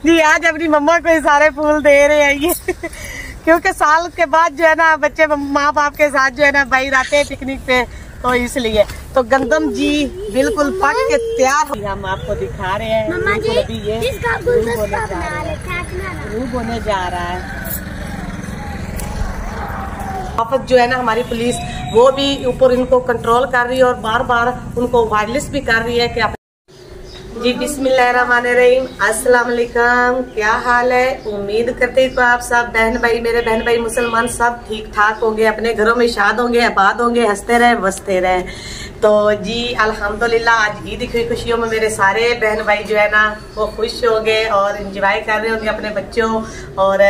जी आज अपनी मम्मा को ये सारे फूल दे रहे हैं ये क्योंकि साल के बाद जो है ना बच्चे माँ बाप के साथ जो है ना बाहर आते हैं पिकनिक पे, तो इसलिए तो गंदम जी बिल्कुल पक के तैयार हो। हम आपको दिखा रहे हैं अभी ये रूब होने जा रहा है। आफत जो है ना हमारी पुलिस वो भी ऊपर इनको कंट्रोल कर रही है और बार बार उनको वायरलेस भी कर रही है कि जी बिस्मिल्लाहिर्रहमानिर्रहीम, अस्सलाम वालेकुम। क्या हाल है? उम्मीद करते हैं तो आप सब बहन भाई, मेरे बहन भाई मुसलमान सब ठीक ठाक होंगे, अपने घरों में शाद होंगे, आबाद होंगे, हंसते रहे बसते रहे। तो जी अल्हम्दुलिल्लाह आज ईद की खुशियों में मेरे सारे बहन भाई जो है ना वो खुश होंगे और एंजॉय कर रहे होंगे अपने बच्चों और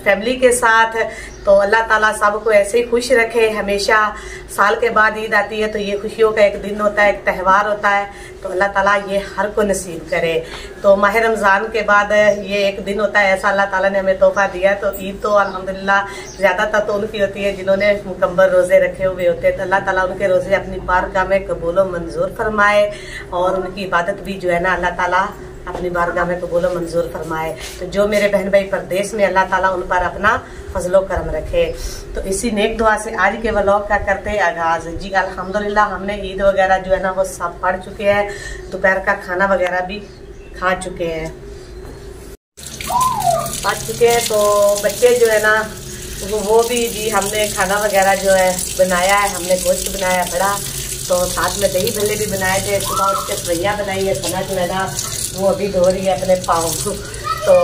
फैमिली के साथ। तो अल्लाह ताला सबको ऐसे ही खुश रखे हमेशा। साल के बाद ईद आती है तो ये खुशियों का एक दिन होता है, एक त्यौहार होता है, तो अल्लाह ताला ये हर को नसीब करे। तो माह रमज़ान के बाद ये एक दिन होता है, ऐसा अल्लाह ताला ने हमें तोहफा दिया। तो ईद तो अल्हम्दुलिल्लाह ज़्यादातर तो उनकी होती है जिन्होंने मुकम्मल रोज़े रखे हुए होते हैं। तो अल्लाह ताला उनके रोज़े अपनी बारगाह में कबूल व मंजूर फरमाए और उनकी इबादत भी जो है ना अल्लाह ताला अपनी बारगाह में कबूल व मंजूर फरमाए। तो जो मेरे बहन भाई परदेश में अल्लाह ताला उन पर अपना फजलो करम रखे। तो इसी नेक दुआ से आज के व्लॉग का करते आगाज। जी अल्हम्दुलिल्लाह हमने ईद वगैरह जो है ना वो सब पढ़ चुके हैं, दोपहर का खाना वगैरह भी खा चुके हैं, तो बच्चे जो है ना वो भी जी हमने खाना वगैरह जो है बनाया है। हमने गोश्त बनाया बड़ा, तो साथ में दही भल्ले भी बनाए थे। सुबह उठ के सवैया बनाई है, कनक मैदा वो अभी धो रही है अपने पाँव। तो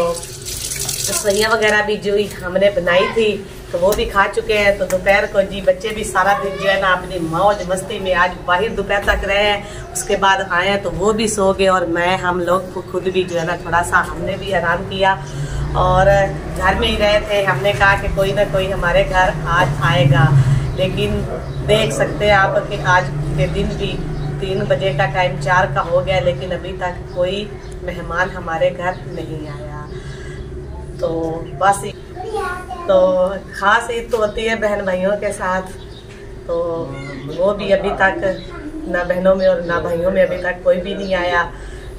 सवैया वगैरह भी जो हमने बनाई थी तो वो भी खा चुके हैं। तो दोपहर को जी बच्चे भी सारा दिन जो है ना अपनी मौज मस्ती में आज बाहर दोपहर तक रहे हैं, उसके बाद आए हैं तो वो भी सो गए और हम लोग खुद भी जो है ना थोड़ा सा हमने भी आराम किया और घर में ही रहे थे। हमने कहा कि कोई ना कोई हमारे घर आज आएगा, लेकिन देख सकते हैं आप कि आज के दिन भी 3 बजे का टाइम 4 का हो गया, लेकिन अभी तक कोई मेहमान हमारे घर नहीं आया। तो बस तो ख़ास ईद तो होती है बहन भाइयों के साथ, तो वो भी अभी तक ना बहनों में और ना भाइयों में अभी तक कोई भी नहीं आया।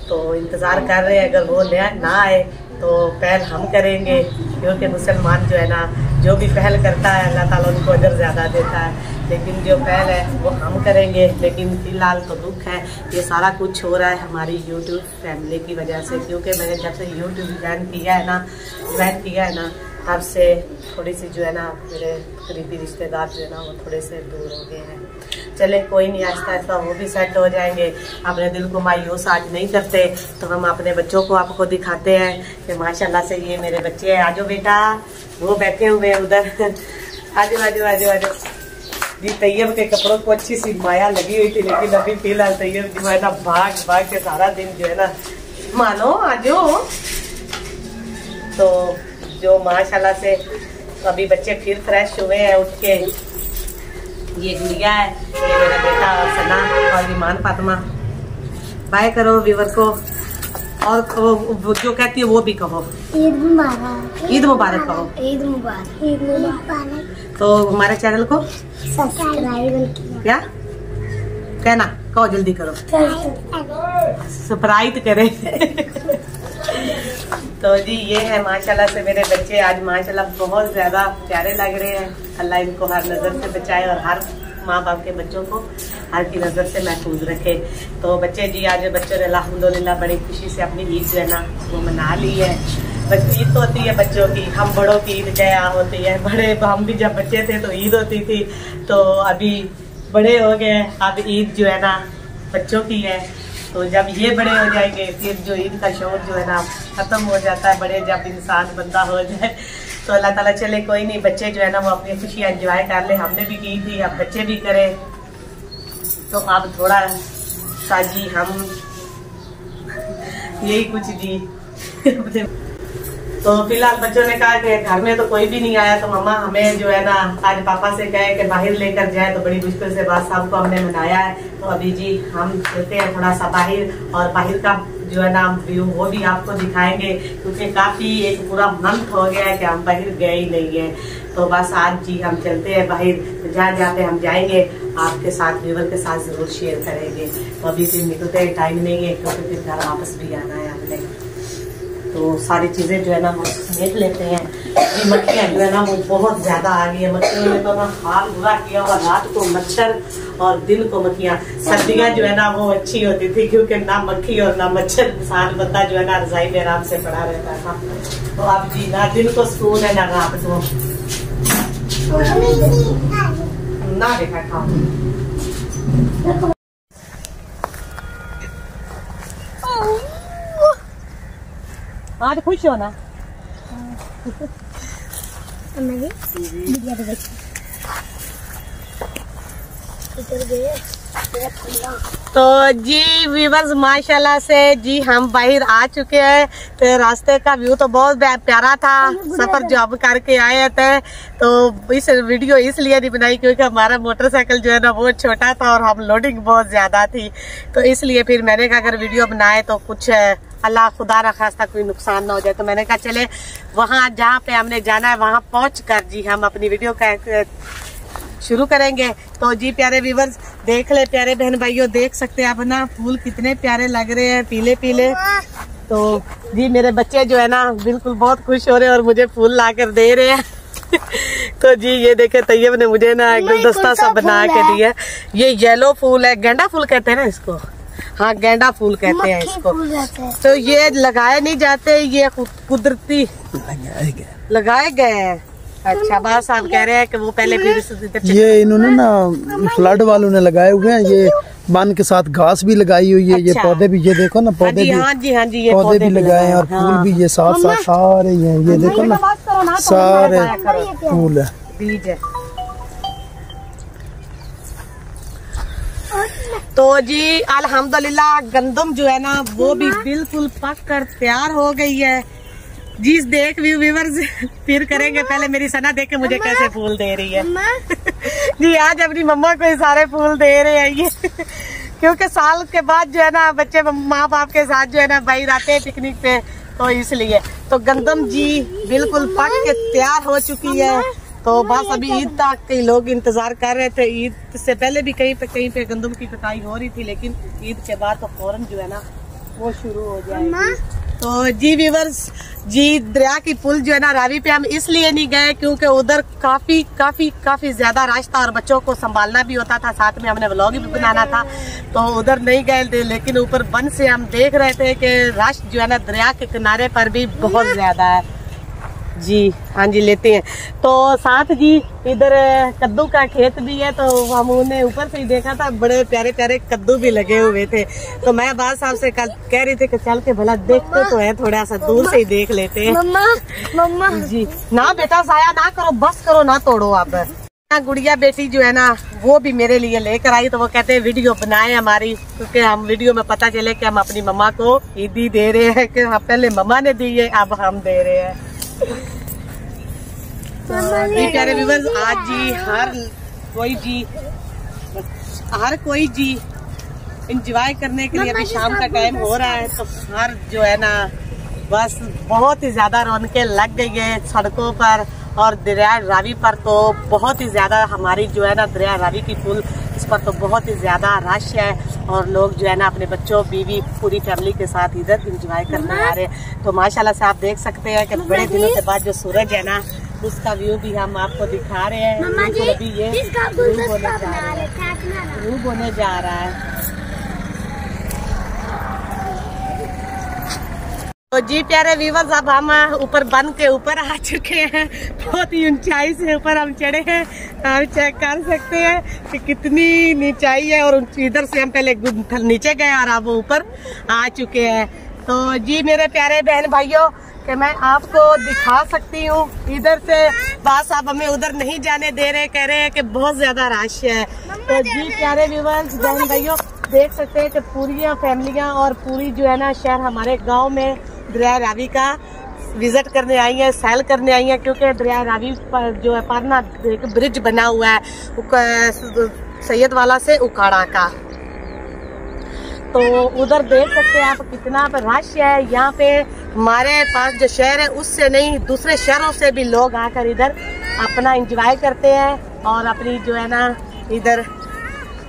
तो इंतज़ार कर रहे हैं, अगर वो ना आए तो पहल हम करेंगे, क्योंकि मुसलमान जो है ना जो भी पहल करता है अल्लाह ताला उनको अजर ज़्यादा देता है। लेकिन जो पहल है वो हम करेंगे। लेकिन फ़िलहाल तो दुख है, ये सारा कुछ हो रहा है हमारी यूट्यूब फैमिली की वजह से, क्योंकि मैंने जब से यूट्यूब ज्वाइन किया है ना तब से थोड़ी सी जो है ना मेरे करीबी रिश्तेदार जो है ना वो थोड़े से दूर हो गए हैं। चले कोई नहीं, आहिस्ता आहिस्ता वो भी सेट हो जाएंगे। अपने दिल को मायूस आज नहीं करते, तो हम अपने बच्चों को आपको दिखाते हैं कि माशाल्लाह से ये मेरे बच्चे हैं। आजो बेटा, वो बैठे हुए हैं उधर, आजो आजो आजो आजो। जी तैयब के कपड़ों को अच्छी सी माया लगी हुई थी, लेकिन अभी फिलहाल तैयब जो है ना भाग भाग के सारा दिन जो है ना मानो आजो। तो जो माशाल्लाह से तो अभी बच्चे फिर फ्रेश हुए हैं उठ के। ये गुड़िया है, ये मेरा बेटा और सना और ईमान फातिमा। बाय करो व्यूअर को, और जो कहती है वो भी कहो ईद मुबारक, ईद मुबारक कहो, ईद मुबारक, ईद मुबारक। तो हमारे चैनल को सब्सक्राइब क्या कहना, कहो जल्दी करो, सब्सक्राइब करे। तो जी ये है माशाल्लाह से मेरे बच्चे आज माशाल्लाह बहुत ज्यादा प्यारे लग रहे हैं। अल्लाह इनको हर नजर से बचाए और हर माँ बाप के बच्चों को हर की नजर से महफूज रखे। तो बच्चे जी आज बच्चों ने अल्हम्दुलिल्लाह बड़ी खुशी से अपनी ईद जो है ना वो मना ली है। बस ईद तो होती है बच्चों की, हम बड़ों की ईद क्या होती है, बड़े हम भी जब बच्चे थे तो ईद होती थी, तो अभी बड़े हो गए, अब ईद जो है ना बच्चों की है। तो जब ये बड़े हो जाएंगे फिर जो ईद का शौक जो है ना खत्म हो जाता है, बड़े जब इंसान बंदा हो जाए। तो अल्लाह ताला चले कोई नहीं, बच्चे जो है ना वो अपनी खुशियाँ एंजॉय कर ले, हमने भी की थी, अब बच्चे भी करें। तो अब थोड़ा सा जी हम यही कुछ जी तो फिलहाल बच्चों ने कहा कि घर में तो कोई भी नहीं आया, तो मम्मा हमें जो है ना आज पापा से कहे कि बाहर लेकर जाए, तो बड़ी मुश्किल से बात साहब को हमने मनाया है। तो अभी जी हम चलते हैं थोड़ा सा बाहर, और बाहर का जो है ना व्यू वो भी आपको दिखाएंगे, क्योंकि काफी एक पूरा मंथ हो गया है कि हम बाहर गए ही नहीं है। तो बस आज जी हम चलते हैं बाहर, तो जहाँ जाते हम जाएंगे आपके साथ व्यूअर के साथ जरूर शेयर करेंगे। तो अभी फिर निकलते टाइम नहीं है, क्योंकि फिर घर वापस भी आना है हमने। तो सारी चीजें जो है ना हम समेट लेते हैं। ये मक्खियाँ जो है ना वो बहुत ज्यादा आ गई है, मक्खियों ने तो ना हाल बुरा किया हुआ। रात को मच्छर और दिन को मक्खियाँ। सर्दियाँ जो है ना वो अच्छी होती थी क्योंकि ना मक्खी और ना मच्छर, इंसान बंदा जो है ना रजाई में आराम से पड़ा रहता था। तो अब जी ना दिन को सुकून है ना रात को। ना देखा खाओ। आज खुश हो ना? तो जी व्यूअर्स माशाल्लाह से जी हम बाहर आ चुके हैं। तो रास्ते का व्यू तो बहुत प्यारा था। सफर जॉब करके आए थे तो इस वीडियो इसलिए नहीं बनाई क्योंकि हमारा मोटरसाइकिल जो है ना वो छोटा था और हम लोडिंग बहुत ज्यादा थी। तो इसलिए फिर मैंने कहा अगर वीडियो बनाए तो कुछ अल्लाह खुदा ना खास्ता कोई नुकसान ना हो जाए। तो मैंने कहा चले वहाँ जहाँ पे हमने जाना है वहाँ पहुँच कर जी हम अपनी वीडियो का शुरू करेंगे। तो जी प्यारे व्यूअर्स देख ले, प्यारे बहन भाइयों देख सकते हैं आप ना फूल कितने प्यारे लग रहे हैं, पीले पीले। तो जी मेरे बच्चे जो है ना बिल्कुल बहुत खुश हो रहे हैं और मुझे फूल ला कर दे रहे हैं। तो जी ये देखे तैयब ने मुझे ना एक गुलदस्ता सा बना के दिया। ये येलो फूल है, गेंडा फूल कहते हैं ना इसको। हाँ गेंडा फूल कहते हैं इसको। तो ये लगाए नहीं जाते, ये कुदरती लगाए गए हैं। अच्छा बात साहब कह रहे हैं कि वो पहले फिर ये इन्होंने ना फ्लड वालों ने लगाए हुए हैं। ये बांध के साथ घास भी लगाई हुई है। अच्छा। ये पौधे भी ये देखो ना पौधे भी, हाँ जी ये पौधे भी लगाए हैं और फूल भी ये साथ साथ सारे हैं। ये देखो ना सारे फूल है, बीज है। तो जी अल्हम्दुलिल्लाह गंदम जो है ना वो भी बिल्कुल पक कर तैयार हो गई है। जी देख व्यूअर्स फिर करेंगे। पहले मेरी सना देख के मुझे कैसे फूल दे रही है। जी आज अपनी मम्मा को सारे फूल दे रहे हैं ये क्योंकि साल के बाद जो है ना बच्चे माँ बाप के साथ जो है ना बाहर आते हैं पिकनिक पे, तो इसलिए। तो गंदम जी बिल्कुल पक के तैयार हो चुकी है। तो बस अभी ईद तक कई लोग इंतजार कर रहे थे। ईद से पहले भी कहीं पे गंदम की कटाई हो रही थी, लेकिन ईद के बाद तो फौरन जो है ना वो शुरू हो जाएगी। तो जी व्यूअर्स जी दरिया की पुल जो है ना रावी पे हम इसलिए नहीं गए क्योंकि उधर काफी ज्यादा रश था और बच्चों को संभालना भी होता था, साथ में हमने व्लॉग भी बनाना था। तो उधर नहीं गए थे, लेकिन ऊपर बंद से हम देख रहे थे कि रश जो है ना दरिया के किनारे पर भी बहुत ज्यादा है। जी हाँ जी लेते हैं। तो साथ जी इधर कद्दू का खेत भी है। तो हम उन्हें ऊपर से ही देखा था, बड़े प्यारे प्यारे कद्दू भी लगे हुए थे। तो मैं बात साहब से कल कह रही थी कि चल के भला देखते तो है, थोड़ा सा दूर से ही देख लेते हैं। मम्मा जी ना बेटा साया ना करो, बस करो ना तोड़ो। अब गुड़िया बेटी जो है ना वो भी मेरे लिए लेकर आई। तो वो कहते हैं वीडियो बनाए हमारी, क्योंकि हम वीडियो में पता चले कि हम अपनी मम्मा को ईदी दे रहे हैं कि हाँ पहले मम्मा ने दी है अब हम दे रहे हैं। जी प्यारे व्यूअर्स आज जी हर कोई जी एंजॉय करने के लिए अभी शाम का टाइम हो रहा है। तो हर जो है ना बस बहुत ही ज्यादा रौनकें लग गई है सड़कों पर और दरिया रावी पर। तो बहुत ही ज्यादा हमारी जो है ना दरिया रावी की पुल इस पर तो बहुत ही ज्यादा रश है और लोग जो है ना अपने बच्चों बीवी पूरी फैमिली के साथ इधर एंजॉय करने आ रहे हैं। तो माशाल्लाह से आप देख सकते हैं कि बड़े दिनों के बाद जो सूरज है ना उसका व्यू भी हम आपको दिखा रहे हैं। बिल्कुल अभी ये रूब होने जा रहा है। तो जी प्यारे व्यूअर्स अब हम ऊपर बंद के ऊपर आ चुके हैं। बहुत ही ऊंचाई से ऊपर हम चढ़े हैं। आप चेक कर सकते हैं कि कितनी ऊंचाई है और इधर से हम पहले नीचे गए और अब ऊपर आ चुके हैं। तो जी मेरे प्यारे बहन भाइयों कि मैं आपको दिखा सकती हूँ इधर से, बस अब हमें उधर नहीं जाने दे रहे, कह रहे हैं कि बहुत ज्यादा रश है। तो जी प्यारे व्यूअर्स बहन भाइयों देख सकते हैं कि पूरी फैमिलियाँ और पूरी जो है ना शहर हमारे गांव में दरिया रावी का विजिट करने आई है, सैल करने आई है, क्योंकि दरिया रावी पर जो है पारना एक ब्रिज बना हुआ है सैयद वाला से उकाड़ा का। तो उधर देख सकते हैं आप कितना रश है। यहाँ पे हमारे पास जो शहर है उससे नहीं दूसरे शहरों से भी लोग आकर इधर अपना एंजॉय करते हैं और अपनी जो है ना इधर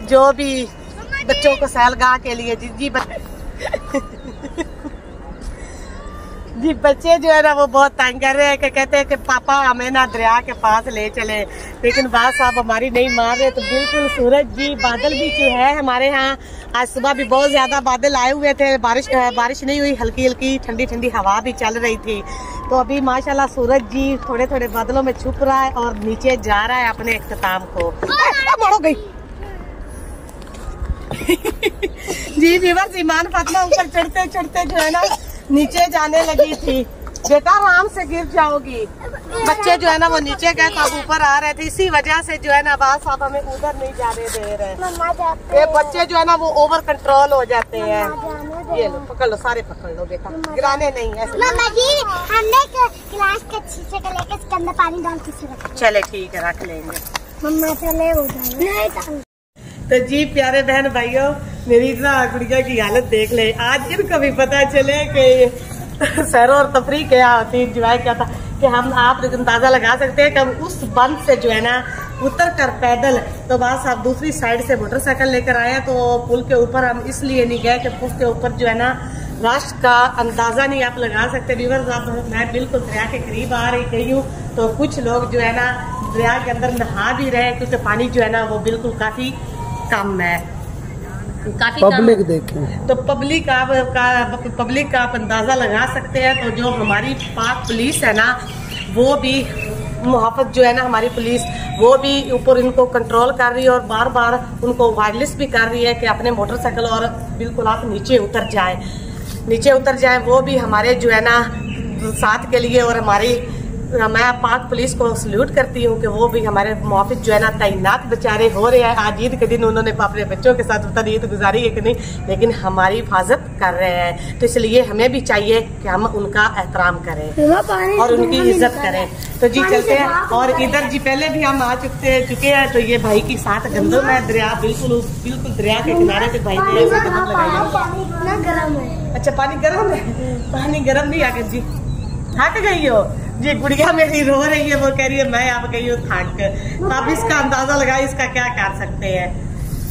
जो भी बच्चों को सैलगाह के लिए जी जी बच्चे जो है ना वो बहुत तंग कर रहे हैं कि कहते हैं कि पापा हमें ना दरिया के पास ले चले, लेकिन बात साहब हमारी नहीं मान रहे। तो बिल्कुल सूरज जी बादल भी जो है हमारे यहाँ, आज सुबह भी बहुत ज्यादा बादल आए हुए थे, बारिश नहीं हुई, हल्की हल्की ठंडी ठंडी हवा भी चल रही थी। तो अभी माशाल्लाह सूरज जी थोड़े थोड़े बादलों में छुप रहा है और नीचे जा रहा है अपने इख्तिताम को। मरो गई जी व्यूअर्स, ईमान फातिमा ऊपर चढ़ते चढ़ते जो है ना नीचे जाने लगी थी। बेटा आराम से गिर जाओगी। बच्चे जो है ना वो नीचे गए तो ऊपर आ रहे थे, इसी वजह से जो है ना बात साहब हमें उधर नहीं जाने दे रहे। ये बच्चे जो है ना वो ओवर कंट्रोल हो जाते हैं। ये लो पकड़ लो, सारे पकड़ लो बेटा, गिराने नहीं ऐसे। मम्मा जी हमने गिलास के शीशे का लेके इसके अंदर पानी डाल के चले ठीक है रख लेंगे। मम्मा चले उधर। तो जी प्यारे बहन भाइयों, मेरी ना गुड़िया की हालत देख ले। आज इनको भी पता चले कि सैर और तफरी क्या होती, इंजॉय क्या था, कि हम आप अंदाजा लगा सकते हैं कि हम उस बंद से जो है ना उतर कर पैदल, तो बस आप दूसरी साइड से मोटरसाइकिल लेकर आए। तो पुल के ऊपर हम इसलिए नहीं गए कि पुल के ऊपर जो है ना रश का अंदाजा नहीं आप लगा सकते। व्यूअर्स, अब मैं बिल्कुल दरिया के करीब आ रही गई हूँ, तो कुछ लोग जो है ना दरिया के अंदर नहा भी रहे, क्योंकि पानी जो है ना वो बिल्कुल काफी कम है, काफी पब्लिक देखें तो पब्लिक का आप अंदाजा लगा सकते हैं। तो जो हमारी पाक पुलिस है ना, वो भी मुहाफत जो है ना हमारी पुलिस, वो भी ऊपर इनको कंट्रोल कर रही है और बार बार उनको वायरलेस भी कर रही है कि अपने मोटरसाइकिल और बिल्कुल आप नीचे उतर जाए। वो भी हमारे जो है ना साथ के लिए, और मैं पाक पुलिस को सल्यूट करती हूँ कि वो भी हमारे मुआफिज जो है ना तैनात बेचारे हो रहे हैं। आज ईद के दिन उन्होंने अपने बच्चों के साथ पता नहीं ईद गुजारी है कि नहीं, लेकिन हमारी हिफाजत कर रहे हैं। तो इसलिए हमें भी चाहिए कि हम उनका एहतराम करें और उनकी इज्जत करें। तो जी चलते हैं। और इधर जी पहले भी हम आ चुके हैं। तो ये भाई की साथ गंदम है, दरिया बिल्कुल दरिया के किनारे पे भाई ने ऐसे गंदम लगाई। अच्छा पानी गर्म है? पानी गर्म नहीं आकर जी थक गई हो जी। गुड़िया मेरी रो रही है, वो कह रही है मैं आप गई हूँ थक। तो आप इसका अंदाजा लगाए इसका क्या कर सकते हैं।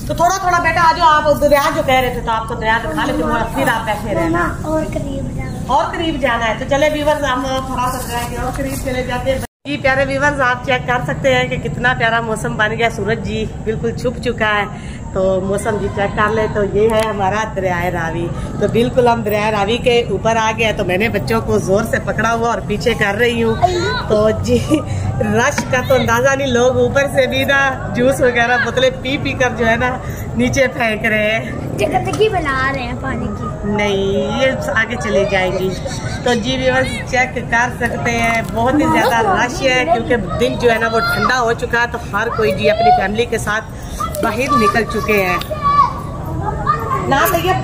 तो थोड़ा थोड़ा बेटा आ जाओ, आप दरिया जो कह रहे थे तो आपको दरिया दिखा लेते, फिर आप बैठे रहना। और करीब जाना है। तो चले व्यूअर्स, हम थोड़ा सा दरिया के और करीब चले जाते हैं। जी प्यारे व्यूअर्स, आप चेक कर सकते हैं कि कितना प्यारा मौसम बन गया। सूरज जी बिल्कुल छुप चुका है, तो मौसम जी चेक कर ले। तो ये है हमारा दरियाए रावी। तो बिल्कुल हम दरियाए रावी के ऊपर आ गए। तो मैंने बच्चों को जोर से पकड़ा हुआ और पीछे कर रही हूँ। तो जी रश का तो अंदाजा नहीं, लोग ऊपर से भी ना जूस वगैरह बोतलें पी कर जो है ना नीचे फेंक रहे हैं, जगदगी बना रहे हैं पानी की। नहीं ये आगे चले जाएगी। तो जी व्यूअर्स चेक कर सकते हैं, बहुत ही ज्यादा रश है, क्योंकि दिन जो है ना वो ठंडा हो चुका है। तो हर कोई जी अपनी फैमिली के साथ बाहर निकल चुके हैं। ना भैया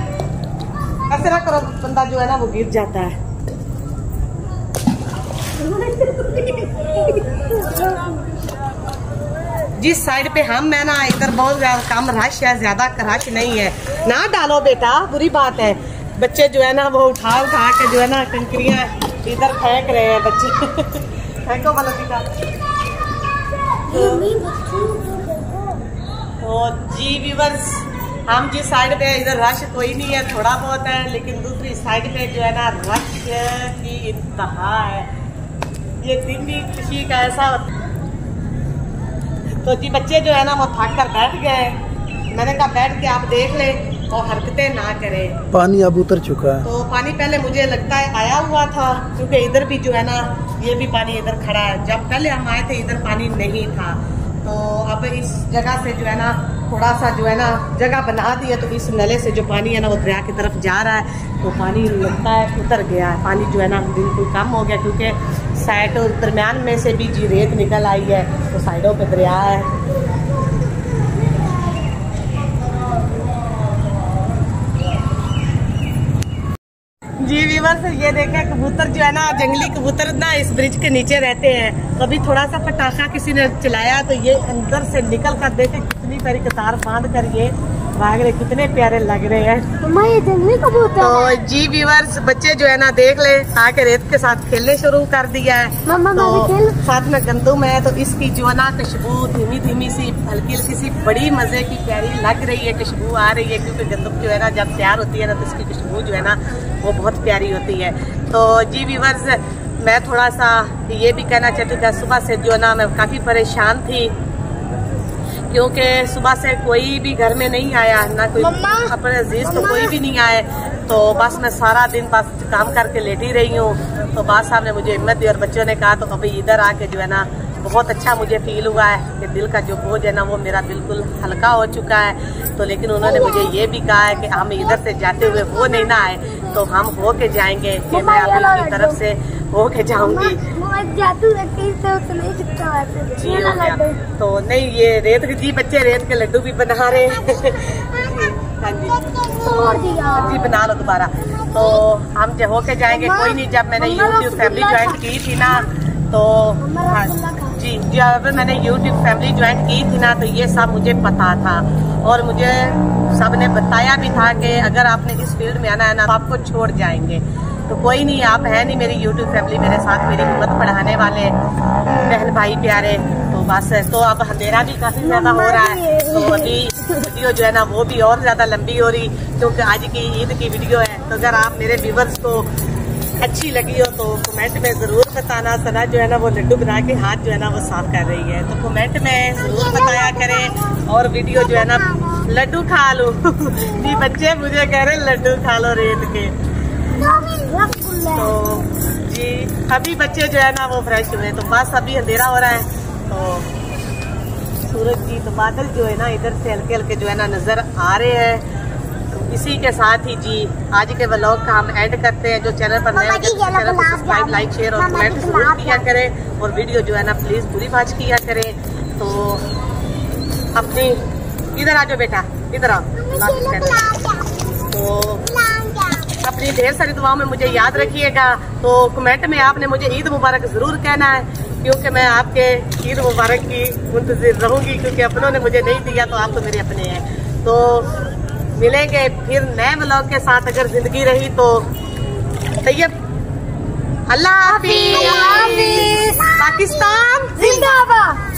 ऐसे ना करो, बंदा जो है ना वो गिर जाता है। जिस साइड पे हम है ना इधर बहुत कम रश है, ज्यादा रश नहीं है। ना डालो बेटा, बुरी बात है। बच्चे जो है ना वो उठा के जो है ना कंकरियां इधर फेंक रहे हैं बच्चे। फेंको वाला बेटा। तो जी व्यूअर्स, हम जिस साइड पे इधर रश कोई नहीं है, थोड़ा बहुत है, लेकिन दूसरी साइड पे जो है ना रश की इंतहा है। ये दिन भी खुशी का ऐसा। तो जी बच्चे जो है ना वो थक कर बैठ गए। मैंने कहा बैठ के आप देख ले और हरकतें ना करें। पानी अब उतर चुका है। तो पानी पहले मुझे लगता है आया हुआ था, क्योंकि इधर भी जो है ना ये भी पानी इधर खड़ा है। जब पहले हम आए थे इधर पानी नहीं था। तो अब इस जगह से जो है ना थोड़ा सा जो है ना जगह बना दी है, तो इस नले से जो पानी है ना वो दरिया की तरफ जा रहा है। तो पानी लगता है उतर गया है, पानी जो है ना बिल्कुल कम हो गया, क्योंकि साइड और दरम्यान में से भी जी रेत निकल आई है, तो साइडों पे दरिया है। जी व्यूअर्स, ये देखें कबूतर जो है ना, जंगली कबूतर ना इस ब्रिज के नीचे रहते हैं। तो अभी थोड़ा सा पटाखा किसी ने चलाया, तो ये अंदर से निकल कर देखे कितनी सारी कतार बांध कर ये भाग रहे, कितने प्यारे लग रहे हैं। मम्मा ये जंगली कबूतर तो जी व्यूअर्स, बच्चे जो है ना देख ले आके रेत के साथ खेलने शुरू कर दिया है। मम्मा तो साथ में गंदुम है, तो इसकी जो है ना खुशबू धीमी धीमी सी हल्की हल्की सी बड़ी मजे की प्यारी लग रही है, खुशबू आ रही है, क्योंकि गंदुम जो है ना जब तैयार होती है ना तो इसकी खुशबू जो है ना वो बहुत प्यारी होती है। तो जी व्यूअर्स, मैं थोड़ा सा ये भी कहना चाहती हूँ, सुबह से जो ना मैं काफी परेशान थी, क्योंकि सुबह से कोई भी घर में नहीं आया, ना कोई अपने अजीज तो कोई भी नहीं आए। तो बस मैं सारा दिन बस काम करके लेटी रही हूँ। तो बात साहब ने मुझे हिम्मत दी और बच्चों ने कहा तो अभी इधर आके जो है ना बहुत अच्छा मुझे फील हुआ है कि दिल का जो बोझ है ना वो मेरा बिल्कुल हल्का हो चुका है। तो लेकिन उन्होंने मुझे ये भी कहा है कि हम इधर से जाते हुए वो नहीं ना आए, तो हम हो के जाएंगे, कि मैं अपनी तरफ से हो के जाऊंगी। जी हो गया। तो नहीं, ये रेत जी बच्चे रेत के लड्डू भी बना रहे हैं। हाँ जी बना लो दोबारा। तो हम जो होके जाएंगे, कोई नहीं। जब मैंने YouTube फैमिली ज्वाइन की थी ना तो जी जब मैंने YouTube फैमिली ज्वाइन की थी ना तो ये सब मुझे पता था, और मुझे सब ने बताया भी था कि अगर आपने इस फील्ड में आना है ना तो आपको छोड़ जाएंगे। तो कोई नहीं, आप है नहीं मेरी YouTube फैमिली मेरे साथ, मेरी हिम्मत बढ़ाने वाले बहन भाई प्यारे। तो बस, तो अब अंधेरा भी काफी ज्यादा हो रहा है, तो अभी वीडियो जो है ना वो भी और ज्यादा लंबी हो रही, क्योंकि आज की ईद की वीडियो है। तो अगर आप मेरे व्यूवर्स को अच्छी लगी हो तो कमेंट में जरूर बताना। सना जो है ना वो लड्डू बना के हाथ जो है ना वो साफ कर रही है, तो कमेंट में जरूर बताया करें। और वीडियो जो है ना लड्डू खा लो जी बच्चे मुझे कह रहे लड्डू खा लो रेत के। तो जी अभी बच्चे जो है ना वो फ्रेश हुए, तो बस अभी अंधेरा हो रहा है। तो सूरज की तो बादल जो है ना इधर से हल्के हल्के जो है ना नजर आ रहे हैं। इसी के साथ ही जी आज के व्लॉग का हम एंड करते हैं। जो चैनल पर नए चैनल को सब्सक्राइब, लाइक, शेयर और कमेंट जरूर किया करें, और वीडियो जो है ना प्लीज पूरी बात किया करें। तो अपनी इधर आ जाओ बेटा, इधर आओ। तो अपनी ढेर सारी दुआओं में मुझे याद रखिएगा। तो कमेंट में आपने मुझे ईद मुबारक जरूर कहना है, क्योंकि मैं आपके ईद मुबारक की मुंतजिर रहूंगी, क्योंकि अपनों ने मुझे नहीं दिया तो आप तो मेरे अपने हैं। तो मिलेंगे फिर नए व्लॉग के साथ, अगर जिंदगी रही तो। तैयब, अल्लाह हाफिज। पाकिस्तान जिंदाबाद।